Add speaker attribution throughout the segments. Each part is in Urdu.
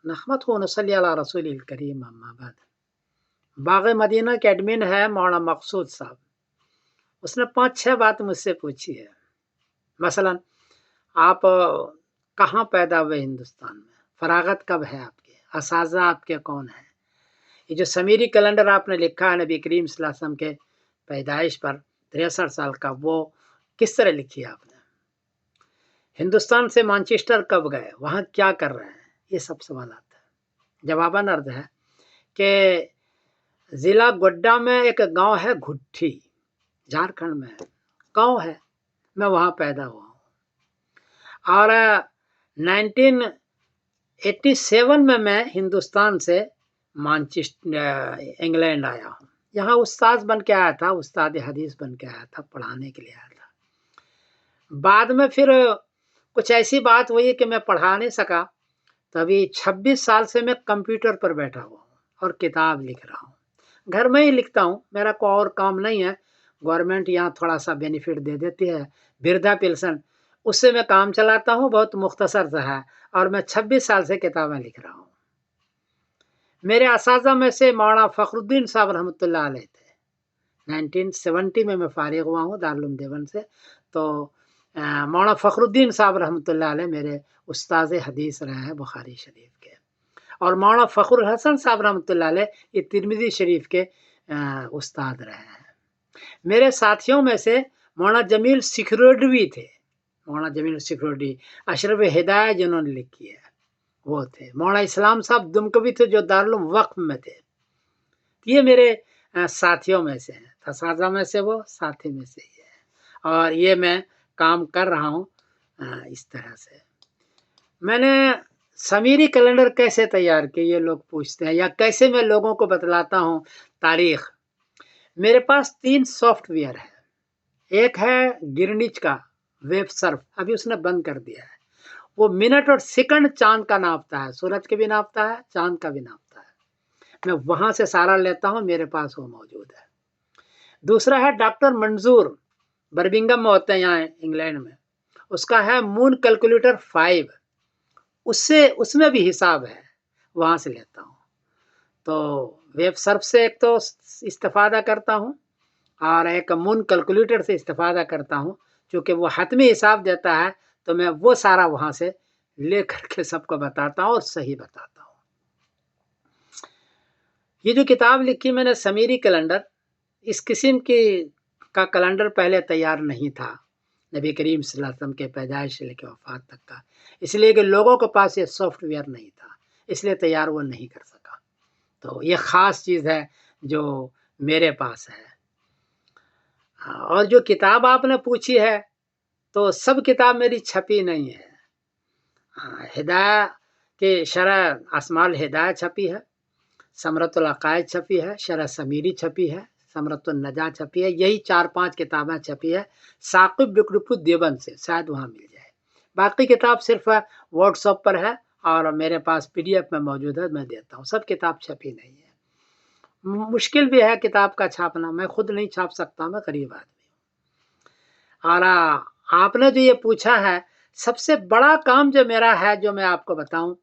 Speaker 1: نحمد و نصلی علی رسول الکریم اما بعد۔ باغ مدینہ کے ایڈمن ہے مولانا مقصود صاحب، اس نے 5-6 بات مجھ سے پوچھی ہے۔ مثلا آپ کہاں پیدا ہوئے ہندوستان میں، فراغت کب ہے آپ کے، اساتذہ آپ کے کون ہیں، یہ جو سمیری کیلنڈر آپ نے لکھا ہے نبی کریم صلی اللہ علیہ وسلم کے پیدائش پر 63 سال کا، وہ کس طرح لکھی ہے آپ نے، ہندوستان سے مانچسٹر کب گئے، وہاں کیا کر رہے ہیں، یہ سب سوالات ہیں۔ جواباً عرض ہے کہ ضلع گوڈا میں ایک گاؤں ہے گھٹھی، جھارکھنڈ میں ہے، گاؤں ہے، میں وہاں پیدا ہوا ہوں، اور 1987 میں ہندوستان سے مانچسٹر انگلینڈ آیا ہوں، یہاں استاد بن کے آیا تھا، استاد حدیث بن کے آیا تھا، پڑھانے کے لیے آیا تھا۔ بعد میں پھر کچھ ایسی بات ہوئی کہ میں پڑھا نہیں سکا، تو ابھی 26 سال سے میں کمپیوٹر پر بیٹھا ہوا ہوں اور کتاب لکھ رہا ہوں، گھر میں ہی لکھتا ہوں، میرا کوئی اور کام نہیں ہے، گورنمنٹ یہاں تھوڑا سا بینیفٹ دے دیتی ہے، بردھا پنشن، اس سے میں کام چلاتا ہوں، بہت مختصر سا ہے، اور میں 26 سال سے کتابیں لکھ رہا ہوں۔ میرے اساتذہ میں سے مولانا فخر الدین صاحب رحمۃ اللہ علیہ تھے، 1970 میں فارغ ہوا ہوں دارالعلوم دیوبند سے، تو مولانا فخر الدین صاحب رحمۃ اللہ علیہ میرے استاذ حدیث رہے ہیں بخاری شریف کے، اور مولانا فخر الحسن صاحب رحمۃ اللہ علیہ یہ ترمذی شریف کے استاد رہے ہیں۔ میرے ساتھیوں میں سے مولانا جمیل سکھروڈوی تھے، مولانا جمیل سکھروڈی، اشرف ہدایہ جنہوں نے لکھی ہے وہ تھے، مولانا اسلام صاحب دمکوی تھے جو دارالعلوم وقف میں تھے، یہ میرے ساتھیوں میں سے ہیں، اساتذہ میں سے وہ، ساتھی میں سے یہ ہے، اور یہ میں کام کر رہا ہوں اس طرح سے۔ میں نے سمیری کیلنڈر کیسے تیار کیا، یہ لوگ پوچھتے ہیں، یا کیسے میں لوگوں کو بتلاتا ہوں تاریخ۔ میرے پاس 3 سافٹ ویئر ہے، ایک ہے گرنچ کا ویب سرف، ابھی اس نے بند کر دیا ہے، وہ منٹ اور سیکنڈ چاند کا ناپتا ہے، سورج کے بھی ناپتا ہے، چاند کا بھی ناپتا ہے، میں وہاں سے سارا لیتا ہوں، میرے پاس وہ موجود ہے۔ دوسرا ہے ڈاکٹر منظور، برمنگم میں ہوتے ہیں یہاں انگلینڈ میں، اس کا ہے مون کیلکولیٹر 5، اس میں بھی حساب ہے، وہاں سے لیتا ہوں۔ تو ویب سرف سے ایک تو استفادہ کرتا ہوں، اور ایک مون کیلکولیٹر سے استفادہ کرتا ہوں، چونکہ وہ حتمی حساب دیتا ہے، تو میں وہ سارا وہاں سے لے کر کے سب کو بتاتا ہوں اور صحیح بتاتا ہوں۔ یہ جو کتاب لکھی میں نے سمیری کیلنڈر، اس قسم کا کیلنڈر پہلے تیار نہیں تھا، نبی کریم صلی اللہ علیہ وسلم کے پیدائش سے لے کے وفات تک کا، اس لیے کہ لوگوں کے پاس یہ سافٹ ویئر نہیں تھا، اس لیے تیار وہ نہیں کر سکا، تو یہ خاص چیز ہے جو میرے پاس ہے۔ اور جو کتاب آپ نے پوچھی ہے تو سب کتاب میری چھپی نہیں ہے، ہدایہ کے شرح اسماء الہدایہ چھپی ہے، ثمرۃ العقائد چھپی ہے، شرح سمیری چھپی ہے، ثمرۃ النجاہ چھپی ہے، یہی 4-5 کتابیں چھپی ہے ثاقب بکرپور دیوبند سے، شاید وہاں مل جائے، باقی کتاب صرف واٹس ایپ پر ہے اور میرے پاس PDF میں موجود ہے، میں دیتا ہوں، سب کتاب چھپی نہیں ہے، مشکل بھی ہے کتاب کا چھاپنا، میں خود نہیں چھاپ سکتا، میں غریب آدمی ہوں۔ اور آپ نے جو یہ پوچھا ہے، سب سے بڑا کام جو میرا ہے، جو میں آپ کو بتاؤں،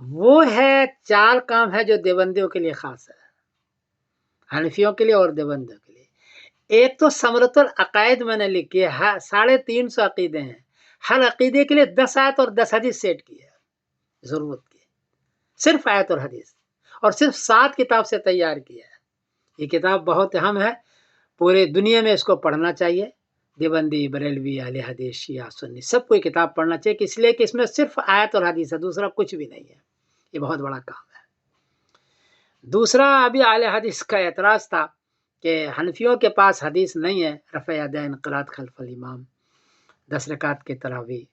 Speaker 1: وہ ہے 4 کام ہے جو دیوبندیوں کے لیے خاص ہے، حنفیوں کے لیے اور دیوبندیوں کے لیے۔ ایک تو ثمرۃ العقائد میں نے لکھی ہے، 350 عقیدے ہیں، ہر عقیدے کے لیے 10 آیت اور 10 حدیث سیٹ کی ہے، ضرورت کی، صرف آیت اور حدیث، اور صرف 7 کتاب سے تیار کی ہے۔ یہ کتاب بہت اہم ہے، پورے دنیا میں اس کو پڑھنا چاہیے، دیوبندی، بریلوی، اہل حدیث، شیعہ، سنی، سب کو یہ کتاب پڑھنا چاہیے، اس لیے کہ اس میں صرف آیت اور حدیث ہے، دوسرا کچھ بھی نہیں ہے، یہ بہت بڑا کام ہے۔ دوسرا، ابھی اہل حدیث کا اعتراض تھا کہ حنفیوں کے پاس حدیث نہیں ہے، رفع یدین، قرات خلف الامام، 10 رکعت کی تراویح،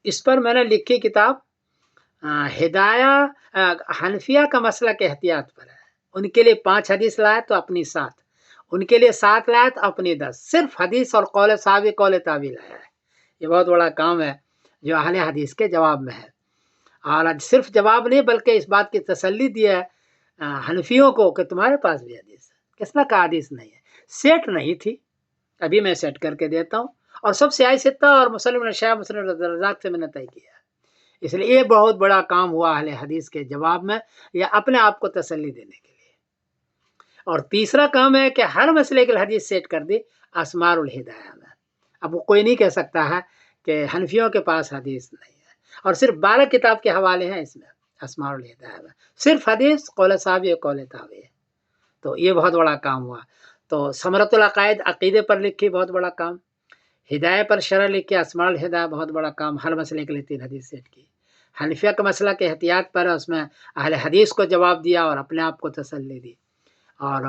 Speaker 1: اس پر میں نے لکھی کتاب ہدایہ، حنفیہ کا مسئلہ کے احتیاط پر ہے، ان کے لیے 5 حدیث لائے تو اپنی 7، ان کے لیے 7 لائے تو اپنی 10، صرف حدیث اور قول صحابی، قول تابعی لایا ہے، یہ بہت بڑا کام ہے جو اہل حدیث کے جواب میں ہے، اور صرف جواب نہیں بلکہ اس بات کی تسلی دی ہے حنفیوں کو کہ تمہارے پاس بھی حدیث ہے، کس نے کہا حدیث نہیں ہے، سیٹ نہیں تھی، ابھی میں سیٹ کر کے دیتا ہوں، اور سب سیاہ ستہ اور مسلم شیعہ، مسلم رزاق سے میں نے طے کیا ہے، اس لیے یہ بہت بڑا کام ہوا اہل حدیث کے جواب میں یا اپنے آپ کو تسلی دینے کے لیے۔ اور تیسرا کام ہے کہ ہر مسئلے کے لیے حدیث سیٹ کر دی اسمار الہدایہ میں۔ اب وہ کوئی نہیں کہہ سکتا ہے کہ حنفیوں کے پاس حدیث نہیں ہے، اور صرف 12 کتاب کے حوالے ہیں اس میں اسمار الہدایہ میں، صرف حدیث قول صحابی اور قول تابعی ہے۔ تو یہ بہت بڑا کام ہوا۔ تو ثمرۃ العقائد عقیدے پر لکھی، بہت بڑا کام۔ ہدایہ پر شرح لکھ کے اسماء الہدایہ، بہت بڑا کام، ہر مسئلے کے لیے 3 حدیث سیٹ کی۔ حنفیہ کا مسئلہ کے احتیاط پر اس میں اہل حدیث کو جواب دیا اور اپنے آپ کو تسلی دی۔ اور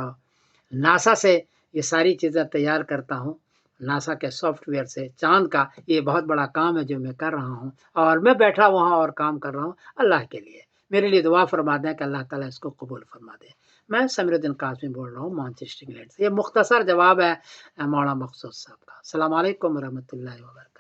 Speaker 1: ناسا سے یہ ساری چیزیں تیار کرتا ہوں، ناسا کے سافٹ ویئر سے چاند کا، یہ بہت بڑا کام ہے جو میں کر رہا ہوں، اور میں بیٹھا وہاں اور کام کر رہا ہوں اللہ کے لیے۔ میرے لیے دعا فرما دیں کہ اللہ تعالیٰ اس کو قبول فرما دے۔ میں سمیر الدین قاسمی بول رہا ہوں مانچسٹر انگلینڈ سے۔ یہ مختصر جواب ہے مولانا مقصود صاحب کا۔ السلام علیکم ورحمۃ اللہ وبرکاتہ۔